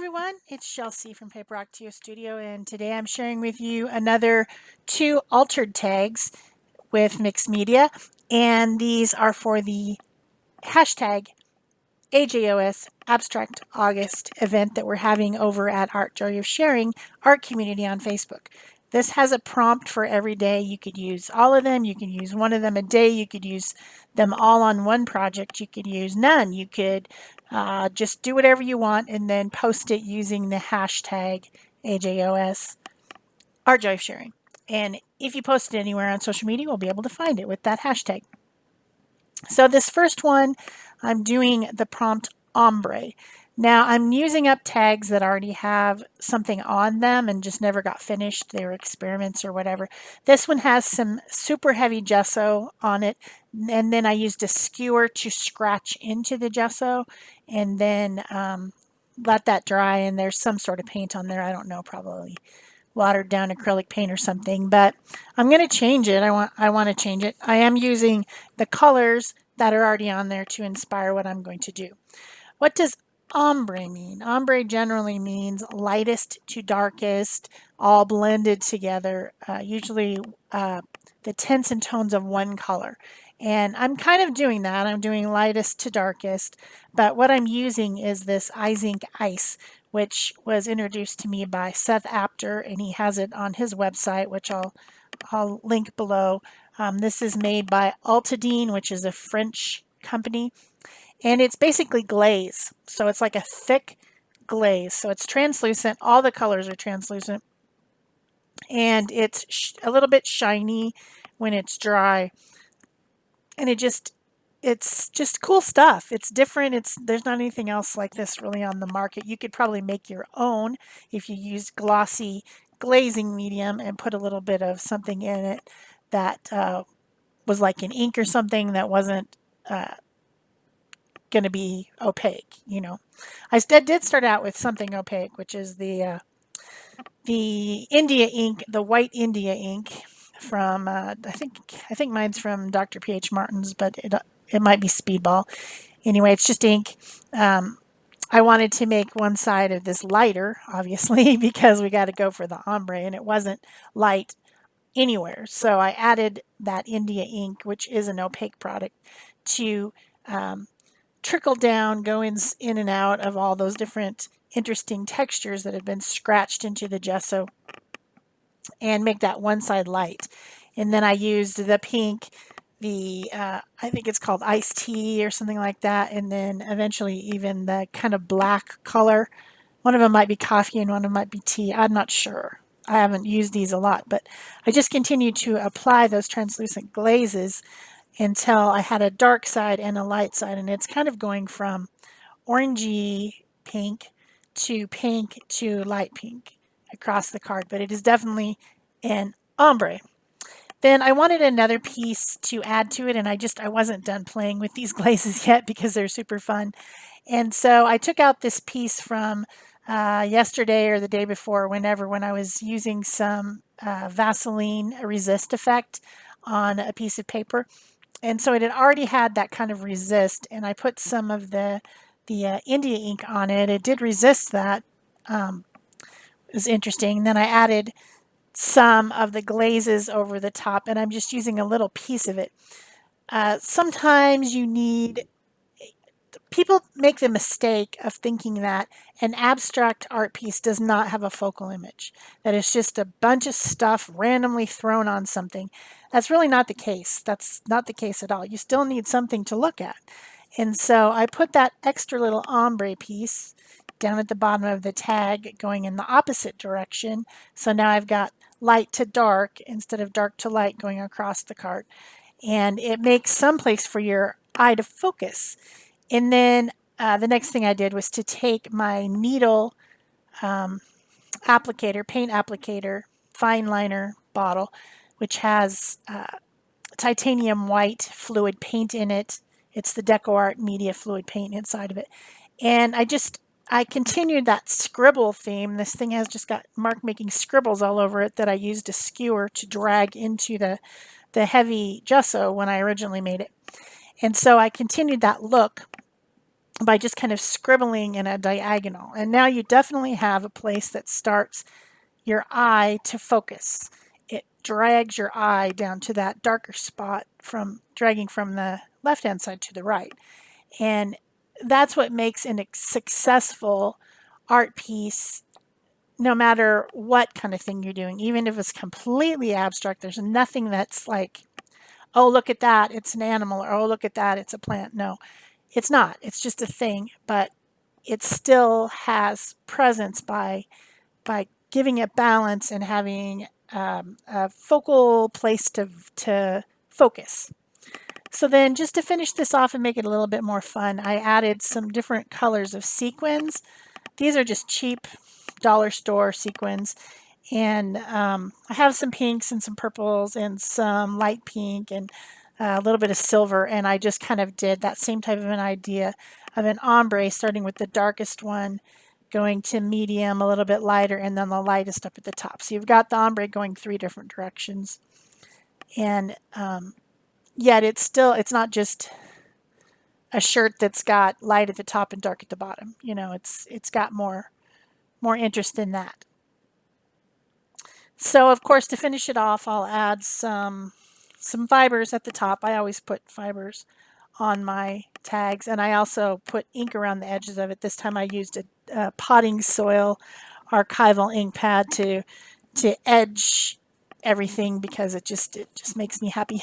everyone, it's Shel C from PaperOcotilloStudio, and today I'm sharing with you another two altered tags with mixed media, and these are for the hashtag AJOS Abstract August event that we're having over at Art Joy of Sharing Art Community on Facebook. This has a prompt for every day. You could use all of them. You can use one of them a day. You could use them all on one project. You could use none. You could just do whatever you want and then post it using the hashtag AJOS Art Joy of Sharing. And if you post it anywhere on social media, we'll be able to find it with that hashtag. So this first one, I'm doing the prompt Ombre. Now I'm using up tags that already have something on them and just never got finished. They were experiments or whatever. This one has some super heavy gesso on it, and then I used a skewer to scratch into the gesso and then let that dry, and there's some sort of paint on there. I don't know, probably watered down acrylic paint or something, but I'm going to change it. I want to change it. I am using the colors that are already on there to inspire what I'm going to do. What does ombre mean? Ombre generally means lightest to darkest, all blended together, usually the tints and tones of one color. And I'm kind of doing that. I'm doing lightest to darkest, but what I'm using is this iZinc Ice, which was introduced to me by Seth Apter, and he has it on his website, which I'll link below. This is made by Altadine, which is a French company, and it's basically glaze. So it's like a thick glaze. So it's translucent. All the colors are translucent, and it's a little bit shiny when it's dry, and it's just cool stuff. It's different. There's not anything else like this really on the market. You could probably make your own if you used glossy glazing medium and put a little bit of something in it that was like an ink or something that wasn't going to be opaque. I did start out with something opaque, which is the India ink, the white India ink from I think mine's from Dr. P.H. Martin's, but it might be Speedball. Anyway, it's just ink. I wanted to make one side of this lighter, obviously, because we got to go for the ombre, and it wasn't light anywhere. So I added that India ink, which is an opaque product, to trickle down, go in and out of all those different interesting textures that have been scratched into the gesso and make that one side light. And then I used the pink, I think it's called iced tea or something like that, and then eventually even the kind of black color. One of them might be coffee and one of them might be tea. I'm not sure. I haven't used these a lot, but I just continued to apply those translucent glazes until I had a dark side and a light side, and it's kind of going from orangey pink to light pink across the card, but it is definitely an ombre. Then I wanted another piece to add to it, and I wasn't done playing with these glazes yet because they're super fun. And so I took out this piece from yesterday or the day before, when I was using some Vaseline resist effect on a piece of paper. And so it had already had that kind of resist, and I put some of the India ink on it. It did resist that. It was interesting. Then I added some of the glazes over the top, and I'm just using a little piece of it. Sometimes people make the mistake of thinking that an abstract art piece does not have a focal image, that it's just a bunch of stuff randomly thrown on something. That's really not the case. That's not the case at all. You still need something to look at. And so I put that extra little ombre piece down at the bottom of the tag going in the opposite direction. So now I've got light to dark instead of dark to light going across the card. And it makes some place for your eye to focus. And then the next thing I did was to take my needle applicator, paint applicator, fine liner bottle, which has titanium white fluid paint in it. It's the DecoArt Media fluid paint inside of it. And I continued that scribble theme. This thing has just got mark making scribbles all over it that I used a skewer to drag into the heavy gesso when I originally made it. And so I continued that look by just kind of scribbling in a diagonal. And now you definitely have a place that starts your eye to focus. It drags your eye down to that darker spot from dragging from the left hand side to the right. And that's what makes a successful art piece, no matter what kind of thing you're doing. Even if it's completely abstract, there's nothing that's like, oh, look at that, it's an animal, or oh, look at that, it's a plant. No, it's not. It's just a thing, but it still has presence by giving it balance and having a focal place to focus. So then, just to finish this off and make it a little bit more fun, I added some different colors of sequins. These are just cheap dollar store sequins. And I have some pinks and some purples and some light pink and a little bit of silver. And I just kind of did that same type of an idea of an ombre, starting with the darkest one, going to medium, a little bit lighter, and then the lightest up at the top. So you've got the ombre going 3 different directions. And yet it's not just a shirt that's got light at the top and dark at the bottom. You know, it's got more interest than that. So of course, to finish it off, I'll add some fibers at the top. I always put fibers on my tags, and I also put ink around the edges of it. This time I used a potting soil archival ink pad to edge everything because it just makes me happy.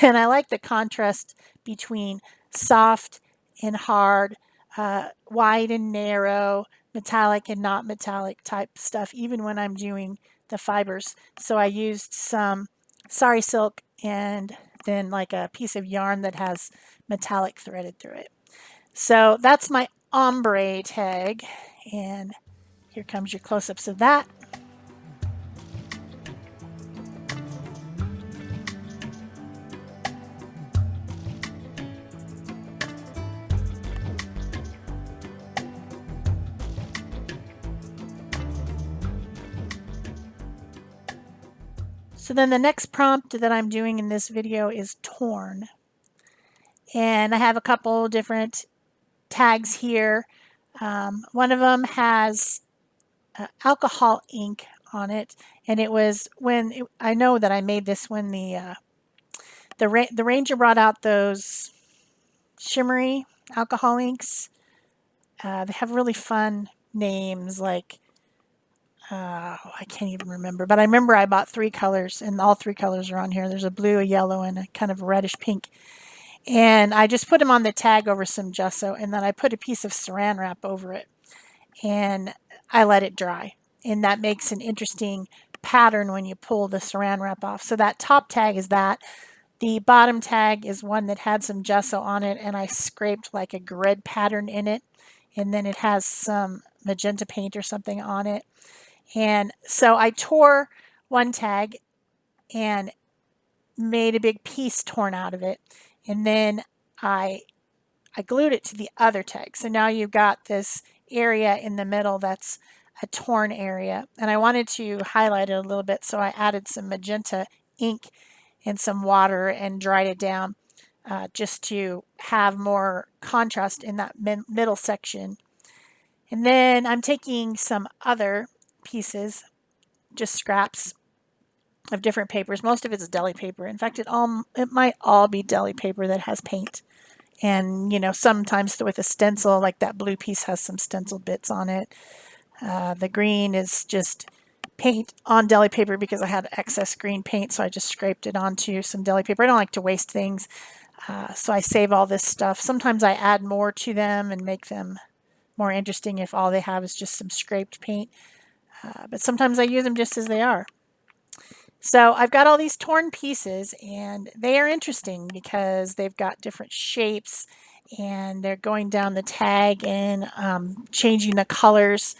And I like the contrast between soft and hard, wide and narrow, metallic and not metallic type stuff, even when I'm doing the fibers. So I used some sari silk and then like a piece of yarn that has metallic threaded through it. So that's my ombre tag, and here comes your close-ups of that. So then the next prompt that I'm doing in this video is torn. And I have a couple different tags here. One of them has alcohol ink on it, and it was I know that I made this when the ranger brought out those shimmery alcohol inks. They have really fun names like I can't even remember, but I remember I bought 3 colors, and all 3 colors are on here. There's a blue, a yellow, and a kind of reddish pink. And I just put them on the tag over some gesso, and then I put a piece of saran wrap over it, and I let it dry. And that makes an interesting pattern when you pull the saran wrap off. So that top tag is that. The bottom tag is one that had some gesso on it, and I scraped like a grid pattern in it, and then it has some magenta paint or something on it. And so I tore one tag and made a big piece torn out of it, and then I glued it to the other tag. So now you've got this area in the middle that's a torn area, and I wanted to highlight it a little bit, so I added some magenta ink and some water and dried it down just to have more contrast in that middle section. And then I'm taking some other pieces, just scraps of different papers. Most of it's deli paper. In fact, it might all be deli paper that has paint. And, you know, sometimes with a stencil, like that blue piece has some stencil bits on it. The green is just paint on deli paper because I had excess green paint, so I just scraped it onto some deli paper. I don't like to waste things, so I save all this stuff. Sometimes I add more to them and make them more interesting if all they have is just some scraped paint, but sometimes I use them just as they are. So I've got all these torn pieces, and they are interesting because they've got different shapes, and they're going down the tag and changing the colors.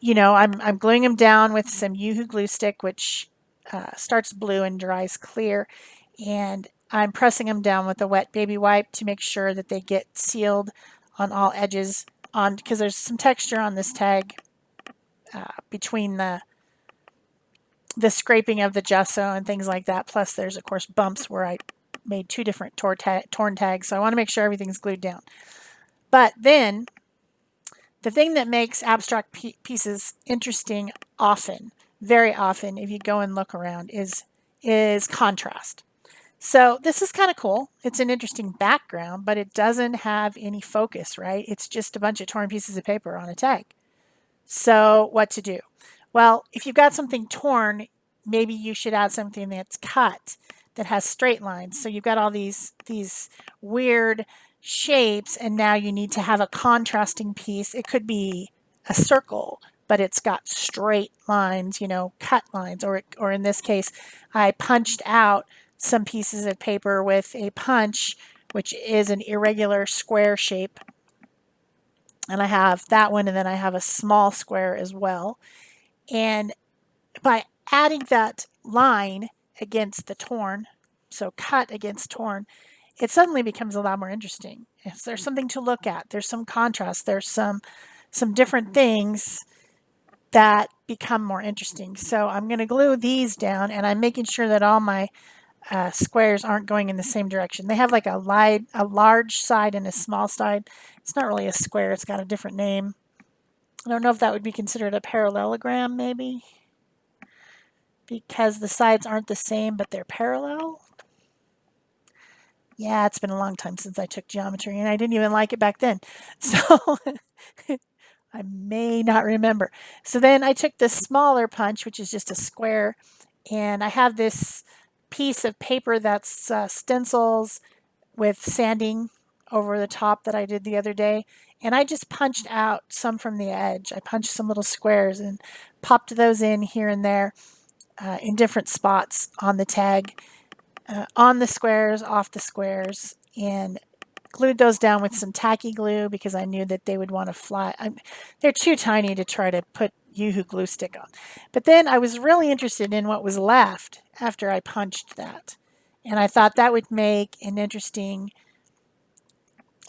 You know, I'm gluing them down with some Yoo-Hoo glue stick, which starts blue and dries clear, and I'm pressing them down with a wet baby wipe to make sure that they get sealed on all edges, because there's some texture on this tag between the scraping of the gesso and things like that. Plus there's of course bumps where I made two different torn tags, so I want to make sure everything's glued down. But then the thing that makes abstract pieces interesting often, very often, if you go and look around, is contrast. So this is kind of cool. It's an interesting background, but it doesn't have any focus, right? It's just a bunch of torn pieces of paper on a tag. So what to do? Well, if you've got something torn, maybe you should add something that's cut, that has straight lines. So you've got all these weird shapes, and now you need to have a contrasting piece. It could be a circle, but it's got straight lines, you know, cut lines, or in this case, I punched out some pieces of paper with a punch, which is an irregular square shape. And I have that one, and then I have a small square as well. And by adding that line against the torn, so cut against torn, it suddenly becomes a lot more interesting. There's something to look at. There's some contrast. There's some different things that become more interesting. So I'm going to glue these down, and I'm making sure that all my squares aren't going in the same direction. They have like a large side and a small side. It's not really a square. It's got a different name. I don't know if that would be considered a parallelogram, maybe, because the sides aren't the same, but they're parallel. Yeah, it's been a long time since I took geometry, and I didn't even like it back then. So I may not remember. So then I took the smaller punch, which is just a square, and I have this piece of paper that's stencils with sanding over the top that I did the other day, and I just punched out some from the edge. I punched some little squares and popped those in here and there in different spots on the tag, on the squares, off the squares, and glued those down with some tacky glue because I knew that they would want to fly. They're too tiny to try to put Yoo-hoo glue stick on. But then I was really interested in what was left after I punched that. And I thought that would make an interesting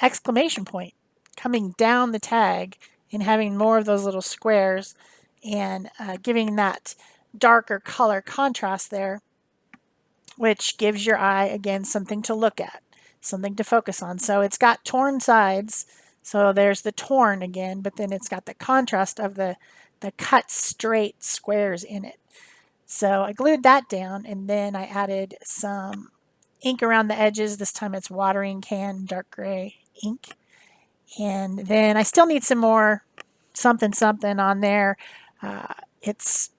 exclamation point coming down the tag and having more of those little squares and giving that darker color contrast there, which gives your eye, again, something to look at, something to focus on. So it's got torn sides, so there's the torn again, but then it's got the contrast of the cut straight squares in it. So I glued that down, and then I added some ink around the edges. This time it's watering can dark gray ink. And then I still need some more something on there. It's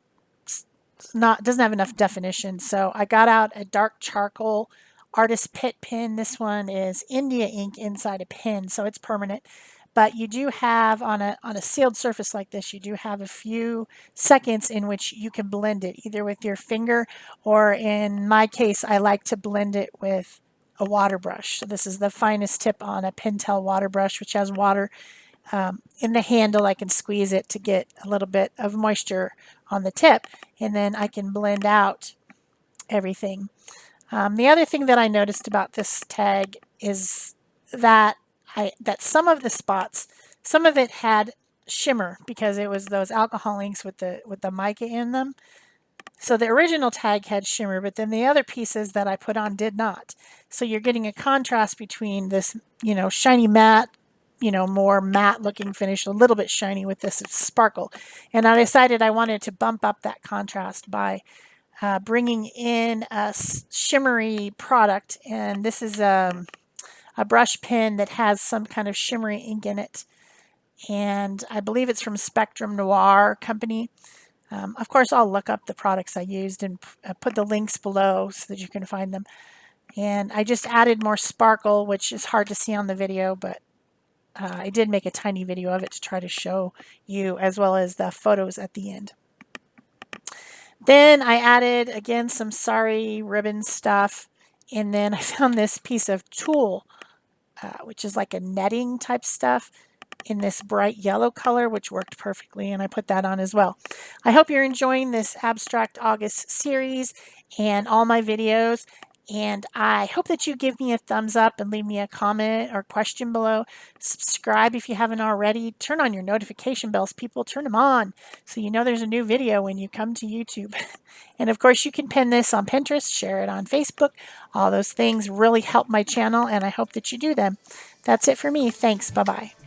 doesn't have enough definition, so I got out a dark charcoal artist pit pen. This one is India ink inside a pen, so it's permanent. But you do have, on a sealed surface like this, you do have a few seconds in which you can blend it, either with your finger, or in my case, I like to blend it with a water brush. So this is the finest tip on a Pentel water brush, which has water in the handle. I can squeeze it to get a little bit of moisture on the tip, and then I can blend out everything. The other thing that I noticed about this tag is that some of the spots, some of it had shimmer because it was those alcohol inks with the mica in them. So the original tag had shimmer, but then the other pieces that I put on did not. So you're getting a contrast between this, you know, shiny matte, you know, more matte looking finish, a little bit shiny with this sparkle. And I decided I wanted to bump up that contrast by bringing in a shimmery product. And this is a brush pen that has some kind of shimmery ink in it. And I believe it's from Spectrum Noir Company. Of course, I'll look up the products I used and put the links below so that you can find them. And I just added more sparkle, which is hard to see on the video, but I did make a tiny video of it to try to show you, as well as the photos at the end. Then I added, again, some sari ribbon stuff, and then I found this piece of tulle, which is like a netting type stuff, in this bright yellow color, which worked perfectly, and I put that on as well. I hope you're enjoying this Abstract August series and all my videos. And I hope that you give me a thumbs up and leave me a comment or question below. Subscribe if you haven't already. Turn on your notification bells, people. Turn them on so you know there's a new video when you come to YouTube. And of course, you can pin this on Pinterest, share it on Facebook. All those things really help my channel, and I hope that you do them. That's it for me. Thanks. Bye-bye.